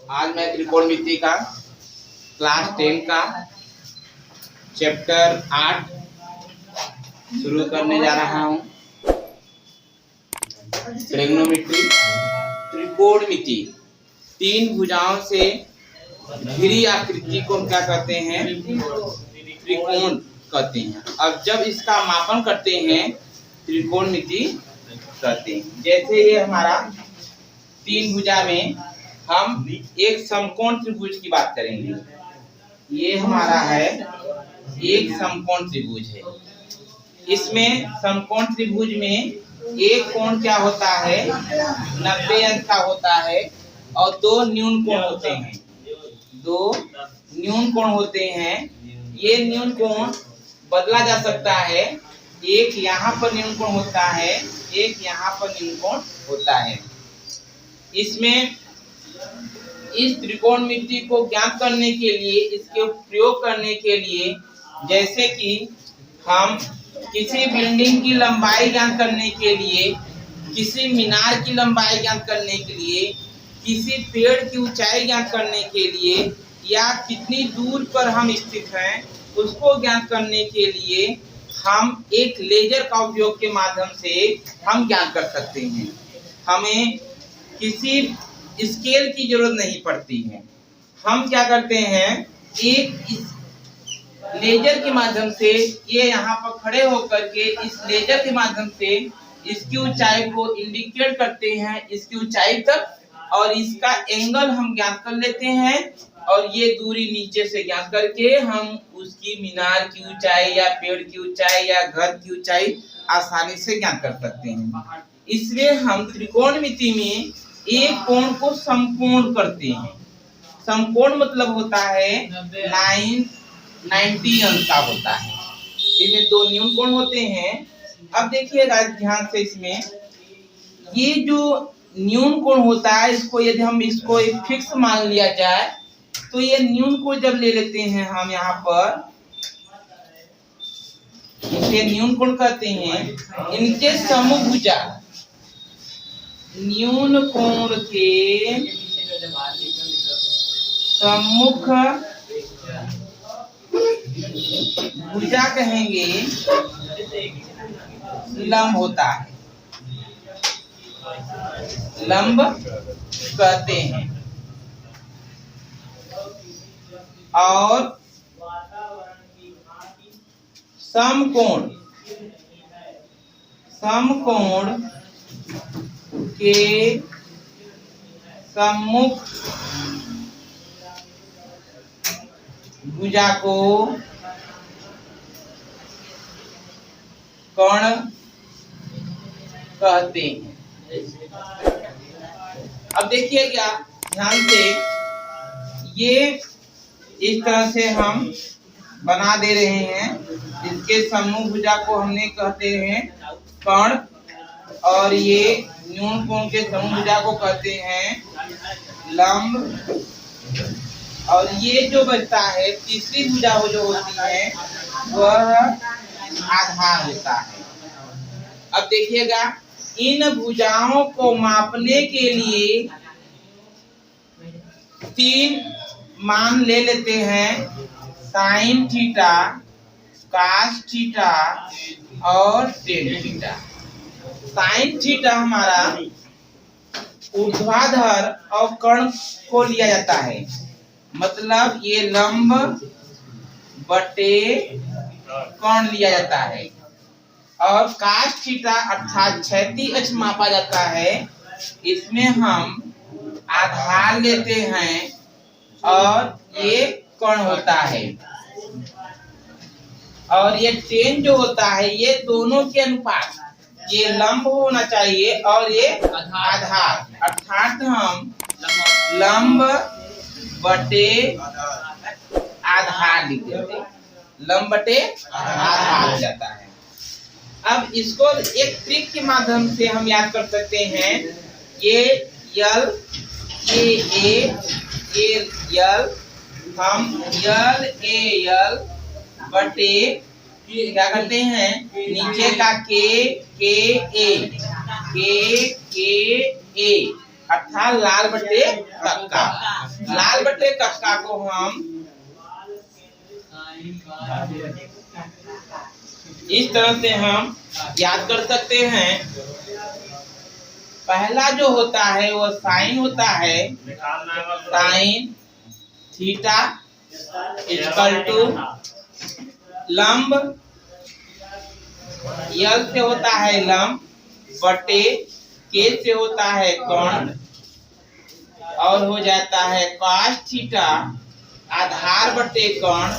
आज मैं त्रिकोणमिति का क्लास 10 का चैप्टर 8 शुरू करने जा रहा हूँ। ट्रिग्नोमेट्री, त्रिकोणमिति, तीन भुजाओं से घिरी आकृति को क्या कहते हैं? त्रिकोण कहते हैं। अब जब इसका मापन करते हैं त्रिकोणमिति कहते हैं। जैसे ये हमारा तीन भुजा में हम एक समकोण त्रिभुज की बात करेंगे। ये हमारा है एक समकोण त्रिभुज है। इसमें समकोण त्रिभुज में एक कोण क्या होता है? 90 अंश का होता है और दो न्यून कोण होते हैं। दो न्यून कोण होते हैं। ये न्यून कोण बदला जा सकता है। एक यहाँ पर न्यून कोण होता है, एक यहाँ पर न्यून कोण होता है। इसमें इस त्रिकोणमिति को ज्ञात करने के लिए, इसके प्रयोग करने के लिए, जैसे कि हम किसी बिल्डिंग की लंबाई ज्ञात करने के लिए, किसी मीनार की लंबाई ज्ञात करने के लिए, किसी पेड़ की ऊंचाई ज्ञात करने के लिए, या कितनी दूर पर हम स्थित हैं उसको ज्ञात करने के लिए हम एक लेजर का उपयोग के माध्यम से हम ज्ञात कर सकते हैं। हमें किसी स्केल की जरूरत नहीं पड़ती है। हम क्या करते हैं, एक लेजर के माध्यम से, ये यहाँ पर खड़े होकर के इस लेजर के माध्यम से इसकी ऊंचाई को इंडिकेट करते हैं, इसकी ऊंचाई तक, और इसका एंगल हम ज्ञात कर लेते हैं। और ये दूरी नीचे से ज्ञात करके हम उसकी मीनार की ऊंचाई या पेड़ की ऊंचाई या घर की ऊंचाई आसानी से ज्ञात कर सकते हैं। इसलिए हम त्रिकोणमिति में एक कोण को समकोण करते हैं। समकोण मतलब होता है 90 अंश का होता है। इसमें दो न्यून कोण होते हैं। अब देखिएगा ध्यान से, इसमें ये जो न्यून कोण होता है, इसको यदि हम इसको एक फिक्स मान लिया जाए तो ये न्यून को जब ले लेते हैं हम यहाँ पर, इसे न्यून कोण कहते हैं। इनके समभुजा न्यून कोण के सम्मुख भुजा कहेंगे, लंब होता है, लंब कहते हैं। और समकोण, समकोण के सम्मुख भुजा को कर्ण कहते हैं। अब देखिए क्या ध्यान से, ये इस तरह से हम बना दे रहे हैं। इसके सम्मुख भुजा को हमने कहते हैं कर्ण, और ये न्यून कोण के सम्मुख भुजा को कहते हैं लंब। और ये जो बचता है तीसरी भुजा जो होती है वह आधार होता है। अब देखिएगा, इन भुजाओं को मापने के लिए तीन मान ले लेते हैं, साइन थीटा, कास थीटा और टेन थीटा। साइन थीटा हमारा ऊर्ध्वाधर और कर्ण को लिया जाता है, मतलब ये लंब बटे कर्ण लिया जाता है। और कास थीटा अर्थात क्षैतिज अक्ष मापा जाता है। इसमें हम आधार लेते हैं और ये कर्ण होता है। और ये टेन जो होता है, ये दोनों के अनुपात, ये लंब होना चाहिए और ये आधार, अर्थात हम लंब बटे आधार लिख देते हैं। लंब बटे आधार हो जाता है। अब इसको एक ट्रिक के माध्यम से हम याद कर सकते हैं। ये यल, ये यल, हम यल ए यल बटे क्या करते हैं, नीचे का के ए, अर्थात लाल बटे कक्का। लाल बटे कक्का को हम इस तरह से हम याद कर सकते हैं। पहला जो होता है वो साइन होता है, साइन थीटा इक्वल टू लंब, यल से होता है लंब बटे के से होता है कोण, और हो जाता है cos थीटा आधार बटे कोण,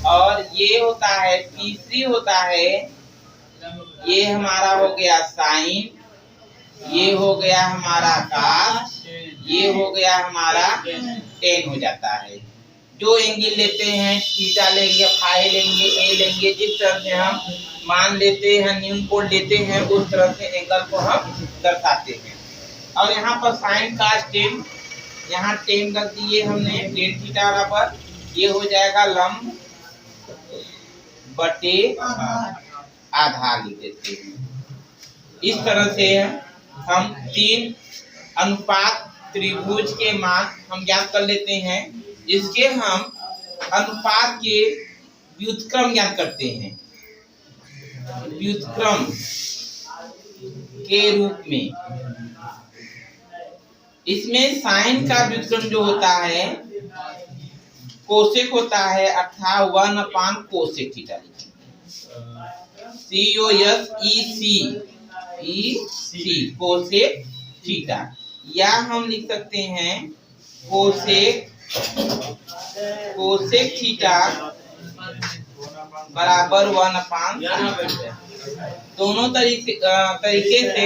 और ये होता है तीसरी होता है, ये हमारा हो गया साइन, ये हो गया हमारा cos, ये हो गया हमारा टेन हो जाता है। जो एंगल लेते हैं थीटा लेंगे, फाई लेंगे, ए लेंगे, जिस तरह से हम मान लेते हैं, न्यून कोण लेते हैं, उस तरह से एंगल को हम दर्शाते हैं। और यहाँ पर साइन cos टेन, यहाँ टेन रख दिए हमने, टेन थीटा बराबर ये हो जाएगा लंब बटे आधार लिख देते हैं। इस तरह से हम तीन अनुपात त्रिभुज के मान हम ज्ञात कर लेते हैं। इसके हम अनुपात के व्युत्क्रम ज्ञात करते हैं, व्युत्क्रम के रूप में। इसमें साइन का व्युत्क्रम जो होता है कोसेक होता है, अर्थात 1 cosec theta COSEC cosec theta, या हम लिख सकते हैं कोसेक थीटा बराबर 1/। दोनों तरीके से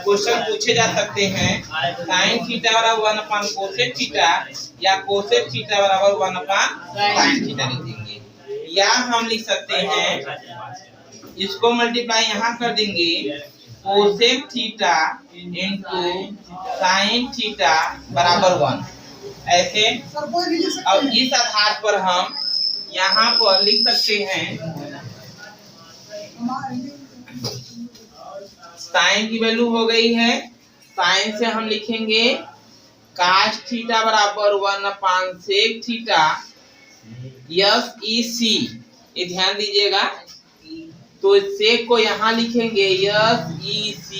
क्वेश्चन पूछे जा सकते हैं। साइन थीटा बराबर 1 कोसेक थीटा, या कोसेक थीटा बराबर 1 साइन थीटा लिख देंगे, या हम लिख सकते हैं इसको मल्टीप्लाई यहाँ कर देंगे, cosec theta into sine theta बराबर 1। ऐसे अब इस आधार पर हम यहाँ पर लिख सकते हैं साइन की वैल्यू हो गई है, साइन से हम लिखेंगे cos थीटा बराबर 1/sec थीटा SEC, ये ध्यान दीजिएगा। तो सेक को यहाँ लिखेंगे SEC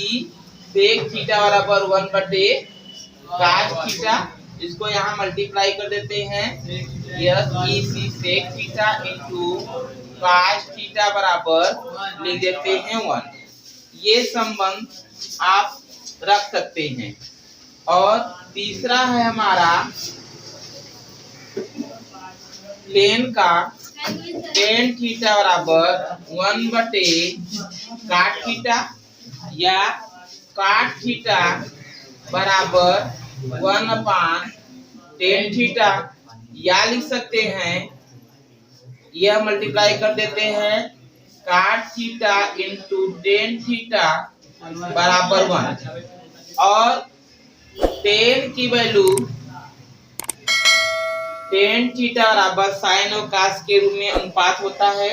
सेक थीटा बराबर 1/cos थीटा, इसको यहाँ मल्टीप्लाई कर देते हैं, SEC sec theta into cos theta बराबर लिख देते हैं 1। ये संबंध आप रख सकते हैं। और तीसरा है हमारा प्लेन का टेन थीटा बराबर 1/cot थीटा, या cot थीटा बराबर 1/tan थीटा, या लिख सकते हैं यह मल्टीप्लाई कर देते हैं cot theta into tan theta बराबर 1। और टेन की वैल्यू tan थीटा बराबर साइन और cos के रूप में अनुपात होता है,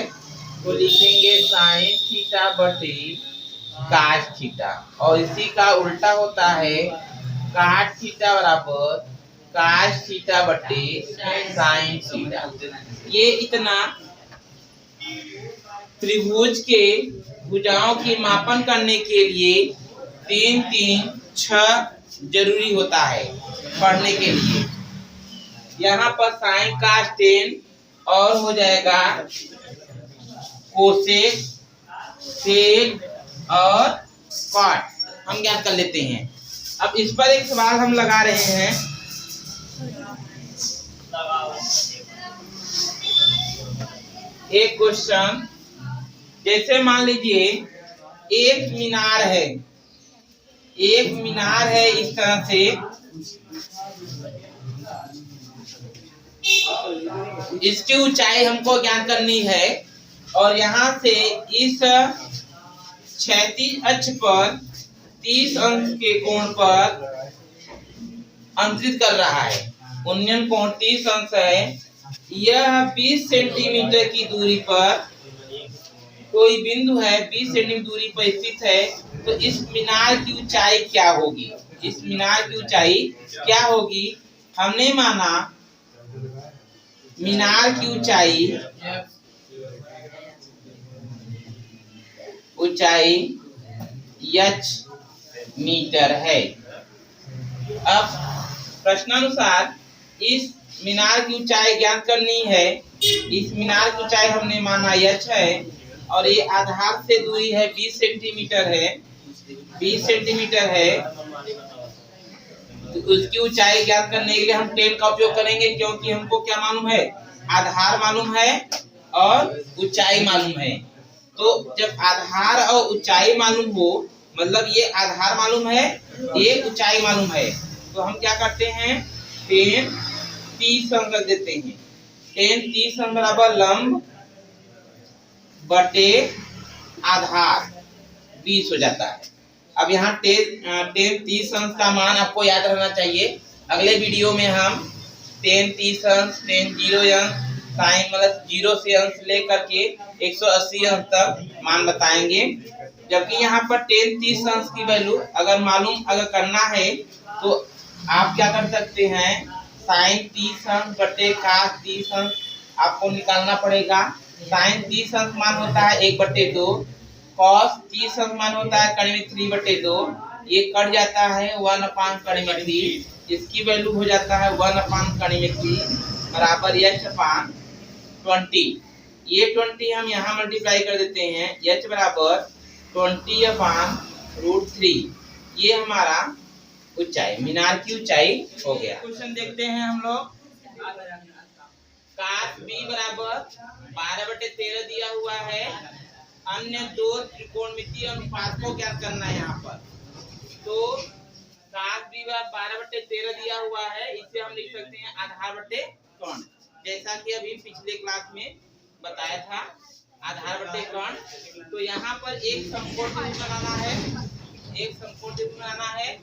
तो लिखेंगे साइन थीटा बटे cos थीटा, और इसी का उल्टा होता है cot थीटा बराबर cos थीटा बटे साइन थीटा। ये इतना त्रिभुज के भुजाओं की मापन करने के लिए 3-3-6 जरूरी होता है पढ़ने के लिए। यहाँ पर साइन cos टेन और हो जाएगा कोसेक सेक और कॉट, हम ज्ञात कर लेते हैं। अब इस पर एक सवाल हम लगा रहे हैं, एक क्वेश्चन, जैसे मान लीजिए एक मीनार है, एक मीनार है इस तरह से, इसकी ऊंचाई हमको ज्ञात करनी है, और यहाँ से इस क्षैतिज अक्ष पर 30 अंश के कोण पर अंतरित कर रहा है। उन्नयन कोण 30 अंश है। यह 20 सेंटीमीटर की दूरी पर कोई बिंदु है 20 सेंटीमीटर दूरी पर स्थित है, तो इस मीनार की ऊंचाई क्या होगी? इस मीनार की ऊंचाई क्या होगी? हमने माना मीनार की ऊंचाई h मीटर है। अब प्रश्नानुसार इस मीनार की ऊंचाई ज्ञात करनी है। इस मीनार की ऊंचाई हमने माना h है और ये आधार से दूरी है 20 सेंटीमीटर है, 20 सेंटीमीटर है। तो उसकी ऊंचाई ज्ञात करने के लिए हम 10 का उपयोग करेंगे, क्योंकि हमको क्या मालूम है? आधार मालूम है और ऊंचाई मालूम है। तो जब आधार और ऊंचाई मालूम हो, मतलब ये आधार मालूम है, ये ऊंचाई मालूम है, तो हम क्या करते हैं? 10 30 अंक कर देते हैं। 10 30 अंक बराबर लंब बटे आधार 20 हो जाता है। अब यहाँ 10 30 अंश का मान आपको याद रहना चाहिए। अगले वीडियो में हम 10 30 अंश 10 0 अंश साइन मतलब 0 से अंश लेकर के 180 अंश तक मान बताएंगे। जबकि यहाँ पर 10 30 अंश की वैल्यू अगर करना है तो आप क्या कर सकते हैं? साइन 30 अंश बटे cos 30 अंश आपको निकालना पड़ेगा। साइन 30 अंश मान होता है 1/2, cos 30 अंश मान होता है कड़ी में 3/2। ये कट जाता है 1/3, इसकी वैल्यू हो जाता है 1/3 बराबर h/20। ये 20 हम यहाँ मल्टीप्लाई कर देते हैं, h बराबर 20/√3। ये हमारा ऊंचाई, मीनार की ऊंचाई हो गया। क्वेश्चन देखते हैं हम लोग। cos b बराबर 12/13 दिया हुआ है। अन्य दो त्रिकोणमितीय अनुपात को ज्ञात करना है यहाँ पर। तो cos b 12/13 दिया हुआ है, इसे हम लिख सकते हैं आधार बटे कोण, जैसा कि अभी पिछले क्लास में बताया था, आधार बटे कोण। तो यहाँ पर एक समकोण त्रिभुज बनाना है, एक समकोण त्रिभुज बनाना है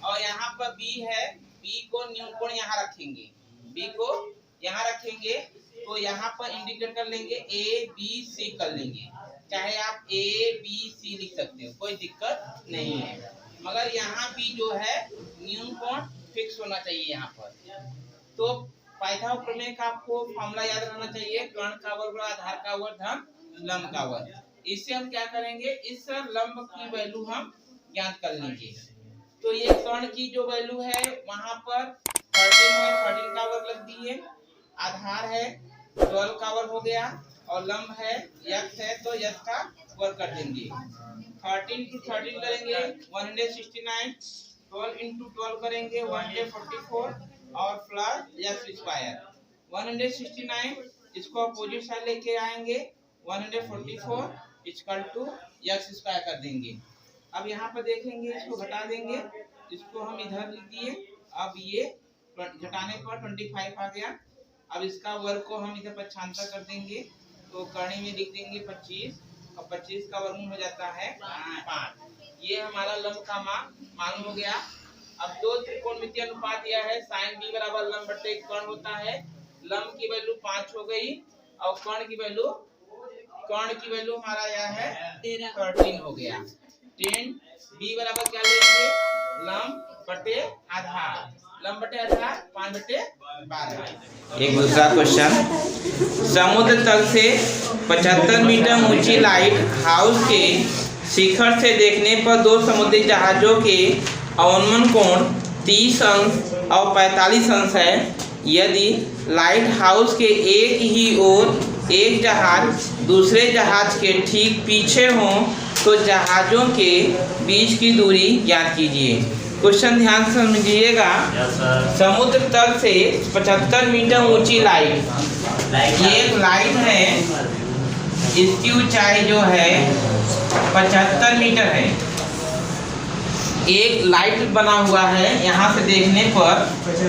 और यहाँ पर b है, b को न्यून कोण यहाँ रखेंगे, b को यहाँ रखेंगे। तो यहाँ पर इंडिकेट कर लेंगे a b c कर लेंगे, चाहे आप a b c लिख सकते हो, कोई दिक्कत नहीं है। मगर यहाँ भी जो है न्यून कोण फिक्स होना चाहिए यहाँ पर। तो पाइथागोरस प्रमेय का आपको फॉर्मूला याद रहना चाहिए, कर्ण का वर्ग आधार का वर्ग धन लंब का वर्ग। इससे हम क्या करेंगे? इस लंब की वैल्यू हम ज्ञात कर लेंगे। तो ये कर्ण की जो वैल्यू है वहां पर 13 है, 13 का वर्ग लग दिए, आधार है 12 का वर्ग हो गया और लंब है x है तो x का वर्ग कर देंगे। 13 × 13 करेंगे 169, 12 × 12 करेंगे 144 और प्लस x²। 169 इसको अपोजिट साइड लेके आएंगे, 144 इक्वल टू x² कर देंगे। अब यहाँ पर देखेंगे, इसको घटा देंगे, इसको हम इधर लिख दिए। अब ये घटाने पर 25 आ गया। अब इसका वर्ग को हम इधर पक्षांतर कर देंगे, तो करणी में लिख देंगे 25 और 25 का वर्गमूल हो जाता है 5। ये हमारा लंब का मान मालूम हो गया। अब दो त्रिकोणमितीय अनुपात दिया है, साइन b बराबर लंब बटे कर्ण होता है। लंब की वैल्यू 5 हो गई और कर्ण की वैल्यू हमारा यह है 13 हो गया। 10 b बराबर क्या लेंगे? लंब बटे आधार, लंब बटे आधार 5/12। एक दूसरा क्वेश्चन, समुद्र तल से 75 मीटर ऊंची लाइट हाउस के शिखर से देखने पर दो समुद्री जहाजों के अवनमन कोण 30 अंश और 45 अंश है। यदि लाइट हाउस के एक ही ओर एक जहाज दूसरे जहाज के ठीक पीछे हो तो जहाजों के बीच की दूरी ज्ञात कीजिए। क्वेश्चन ध्यान से समझिएगा। समुद्र तल से 75 मीटर ऊंची लाइट, ये एक लाइट है, इसकी ऊंचाई जो है 75 मीटर है। एक लाइट बना हुआ है, यहाँ से देखने पर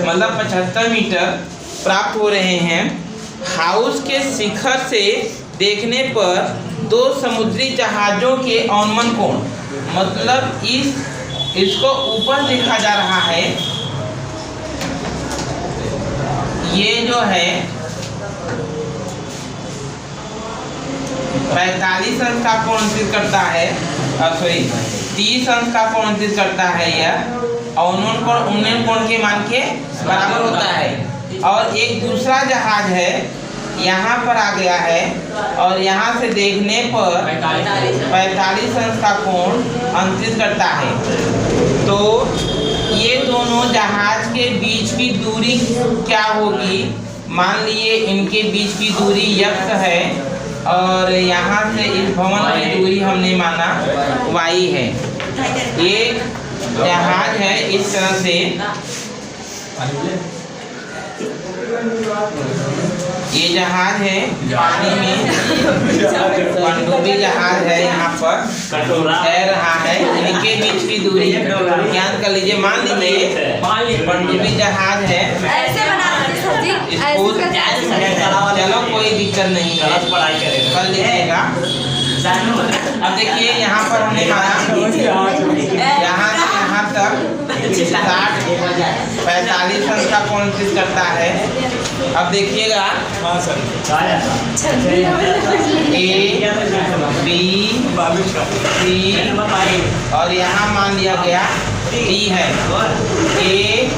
मतलब 75 मीटर प्राप्त हो रहे हैं। हाउस के शिखर से देखने पर दो समुद्री जहाजों के अवनमन कोण, मतलब इसको ऊपर देखा जा रहा है, ये जो है 45 अंश का कोण अंकित करता है, सॉरी 30 अंश का कोण अंकित करता है यह, और उन्नयन कोण के मान के बराबर होता है। और एक दूसरा जहाज है यहाँ पर आ गया है और यहाँ से देखने पर 45 अंश का कोण अंकित करता है। तो ये दोनों जहाज के बीच की दूरी क्या होगी? मान लिए इनके बीच की दूरी x है और यहाँ से इस भवन की दूरी हमने माना y है। ये जहाज है इस तरह से, ये जहाज है पानी में, पनडुब्बी जहाज है, यहाँ पर तैर रहा है। इनके बीच की दूरी ज्ञात कर लीजिए। मान लीजिए पनडुब्बी जहाज है, चलो कोई दिक्कत नहीं है, कर लीजिएगा। अब देखिए यहाँ पर हमने माना यहाँ से यहाँ तक 45 अंश का कोण अंकित करता है। अब देखिएगा A, B, C और यहाँ मान लिया गया D है। A,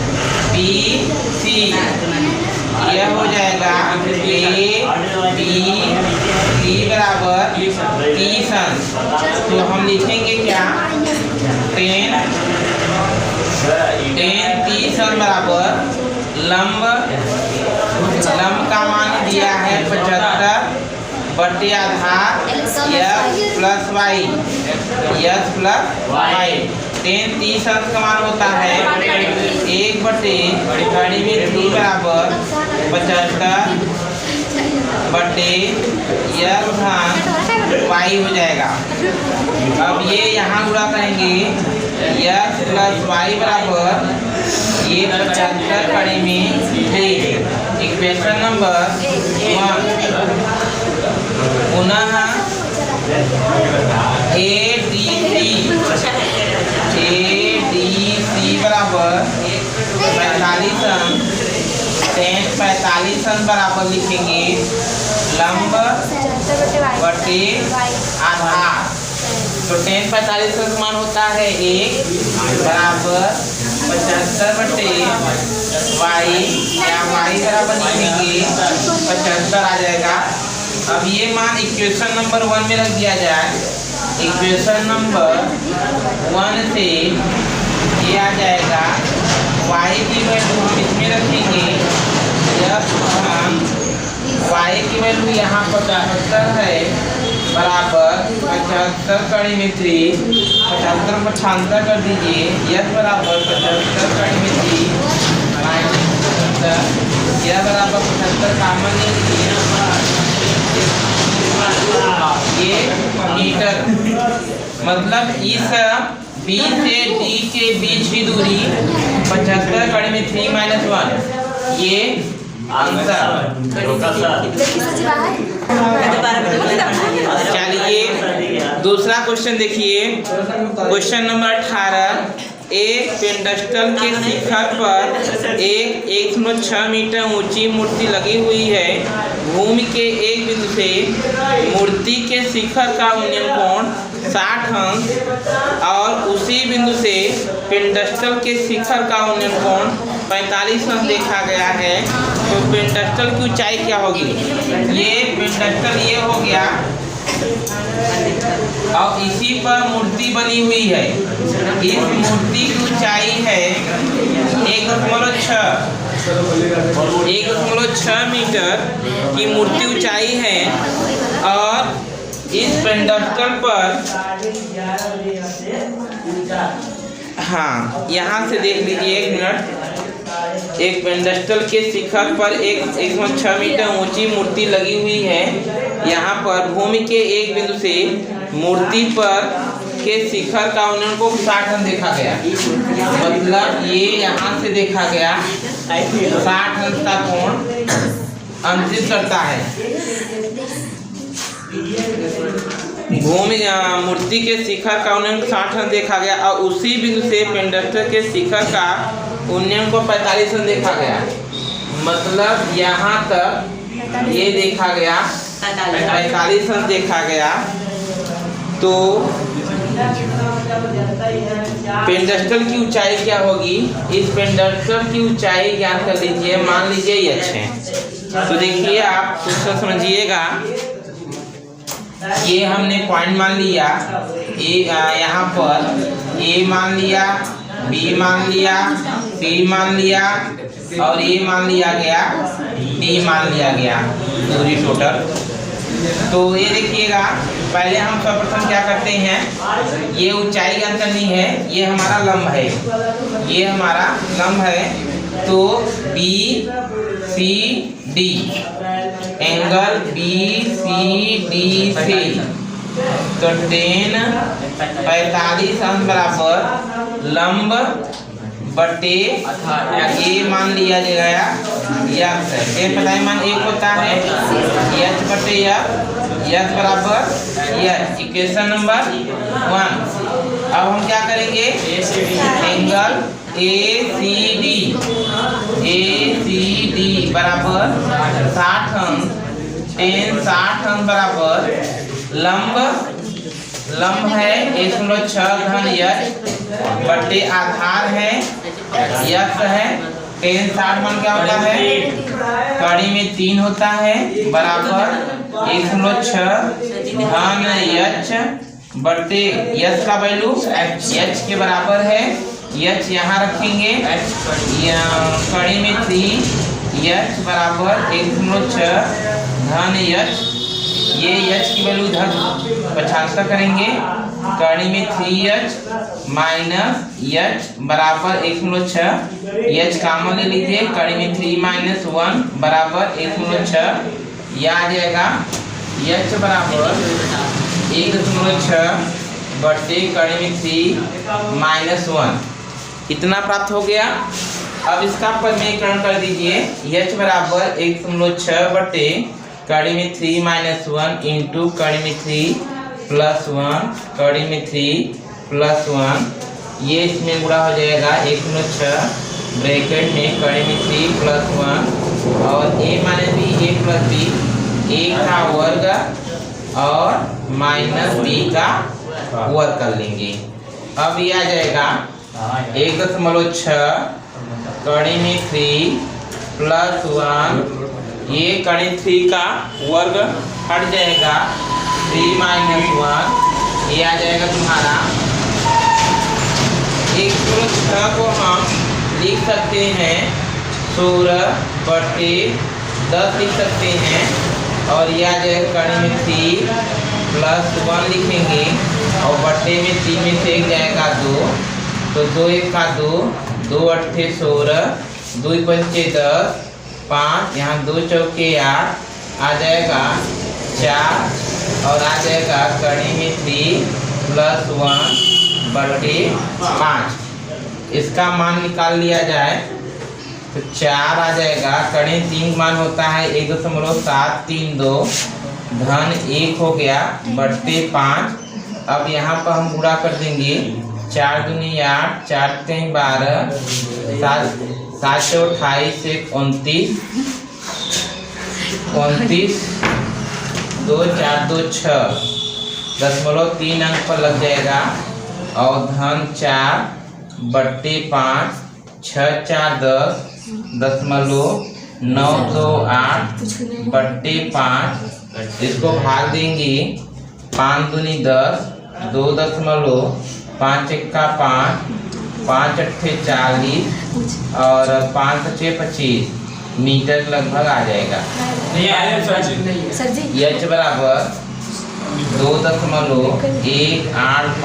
B, C यह हो जाएगा A, B, C बराबर 30 अंश। तो हम लिखेंगे क्या? 10 30 अंश बराबर लंब का मान दिया है 75 बटे आधार x plus y, x plus y. 10 30 अंश का मान होता है 1 बटे घड़ी में 3 बराबर 75 बटे x घन वाई हो जाएगा। अब ये यहाँ गुणा करेंगे x प्लस वाई बराबर ये 75 कड़ी में 3। इक्वेशन नंबर 1 पुनः ADC बराबर 45 अंश, 45 अंश बराबर लिखेंगे लंब बटे आधार। तो 45 अंश मान होता है 1 बराबर 75 बटे वाई, या वाई बराबर लिखेंगे 75 आ जाएगा। अब ये मान इक्वेशन नंबर 1 में रख दिया जाए। इक्वेशन नंबर 1 से ये आ जाएगा y की वैल्यू हम इसमें रखेंगे, y की वैल्यू यहाँ 75 है बराबर 75 कड़ी में 3, 75 को 76 कर दीजिए, यह बराबर 75 कड़ी में 3 माइनस 75, यह बराबर 75 कामन ले लीजिए, ये मीटर। मतलब इस B से D के बीच की दूरी 75 कड़ी में 3 माइनस 1, ये आंसर। चलिए दूसरा क्वेश्चन देखिए। Question number 18। एक पेंडस्टल के शिखर पर एक 1.6 मीटर ऊंची मूर्ति लगी हुई है। भूमि के एक बिंदु से मूर्ति के शिखर का उन्नयन कोण 60 अंश और उसी बिंदु से पेंडस्टल के शिखर का उन्नयन कोण 45 अंश देखा गया है। तो पेंडस्टल की ऊंचाई क्या होगी? ये पेंडस्टल ये हो गया और इसी पर मूर्ति बनी हुई है। इस मूर्ति की ऊंचाई है 1.6 मीटर की मूर्ति ऊंचाई है और इस पेंडस्टल पर, हाँ यहाँ से देख लीजिए 1 मिनट। एक पेंडस्टल के शिखर पर एक 1.6 मीटर ऊंची मूर्ति लगी हुई है। यहाँ पर भूमि के एक बिंदु से मूर्ति पर के शिखर का उन्नयन को 60 अंश देखा गया। मतलब ये यहाँ से देखा गया 60 अंश का कोण अंकित करता है। भूमि मूर्ति के शिखर का उन्नयन 60 अंश देखा गया और उसी बिंदु से पेंडस्टल के शिखर का उन्नयन को 45 अंश देखा गया। मतलब यहाँ तक ये देखा गया 45 अंश देखा गया तो पेंडस्टल की ऊंचाई क्या होगी? इस पेंडस्टल की ऊंचाई ज्ञात कर लीजिए। मान लीजिए ये अच्छे, तो देखिए आप कुछ तो समझिएगा। ये हमने पॉइंट मान लिया, यहाँ पर ए मान लिया, बी मान लिया, सी मान लिया और ए मान लिया गया, डी मान लिया गया, दूरी टोटल। तो ये देखिएगा, पहले हम सर्वप्रथम क्या करते हैं, ये ऊंचाई ज्ञात करनी है। ये हमारा लंब है, ये हमारा लंब है। तो B C D, angle B C D से तो 45 अंश बराबर लंब बटे ये मान लिया गया यक्स है। पता है मान एक होता है यच बटे यक्स बराबर यच, इक्वेशन नंबर 1। अब हम क्या करेंगे, एंगल ए सी डी बराबर 60 अंश, tan 60 अंश बराबर लंब है 1.6 घन यच बटे आधार है यक्स है। tan 60 मान क्या होता है, कड़ी में 3 होता है बराबर 1.6 घन यच बटे यच का वैल्यू यच के बराबर है। यच यहाँ रखेंगे, कड़ी में 3 यच बराबर 1.6 घन यच। ये यच की वैल्यू इधर 75 करेंगे, कड़ी में 3h माइनस यच बराबर 1.6, यच कामन ले लीजिए, कड़ी में 3 माइनस 1 बराबर 1.6। यह आ जाएगा यच बराबर 1.6 बटे कड़ी में 3 माइनस 1, इतना प्राप्त हो गया। अब इसका परिमेयकरण कर दीजिए, यच बराबर 1.6 बटे कड़ी में 3 माइनस 1 इंटू कड़ी में 3 प्लस 1 कड़ी में 3 प्लस 1, ये इसमें गुणा हो जाएगा 1.6 ब्रैकेट में कड़ी में 3 प्लस 1 और a minus b, a plus b, a का वर्ग और माइनस b का वर्ग कर लेंगे। अब ये आ जाएगा 1.6 कड़ी में 3 प्लस 1, ये कड़ी 3 का वर्ग हट जाएगा 3 माइनस 1, ये आ जाएगा तुम्हारा 1.6 को हम लिख सकते हैं 16 बटे 10 लिख सकते हैं और ये आ जाएगा कड़ी में 3 प्लस 1 लिखेंगे और बटे में 3 में से एक जाएगा 2, तो 2 1 का 2, 2 8 16, 2 5 10, 5, यहाँ 2 चौके 8 आ जाएगा 4 और आ जाएगा कड़ी में 3 प्लस 1 बटे 5। इसका मान निकाल लिया जाए तो 4 आ जाएगा, कड़ी 3 मान होता है 1.732 धन 1 हो गया बटे 5। अब यहाँ पर हम गुणा कर देंगे, 4 दूनी 8, 4 3 12, 7 से 28 से 29, 2 4 2 6, 0.3 अंक पर लग जाएगा और धन 4 बट्टे 5, 6 4 10, 0.928 बट्टे 5, इसको भाग देंगे, 5 दूनी 10, 2.5 1 5, 5 8 40 और 5 6 25 मीटर लगभग आ जाएगा। यच बराबर 2.185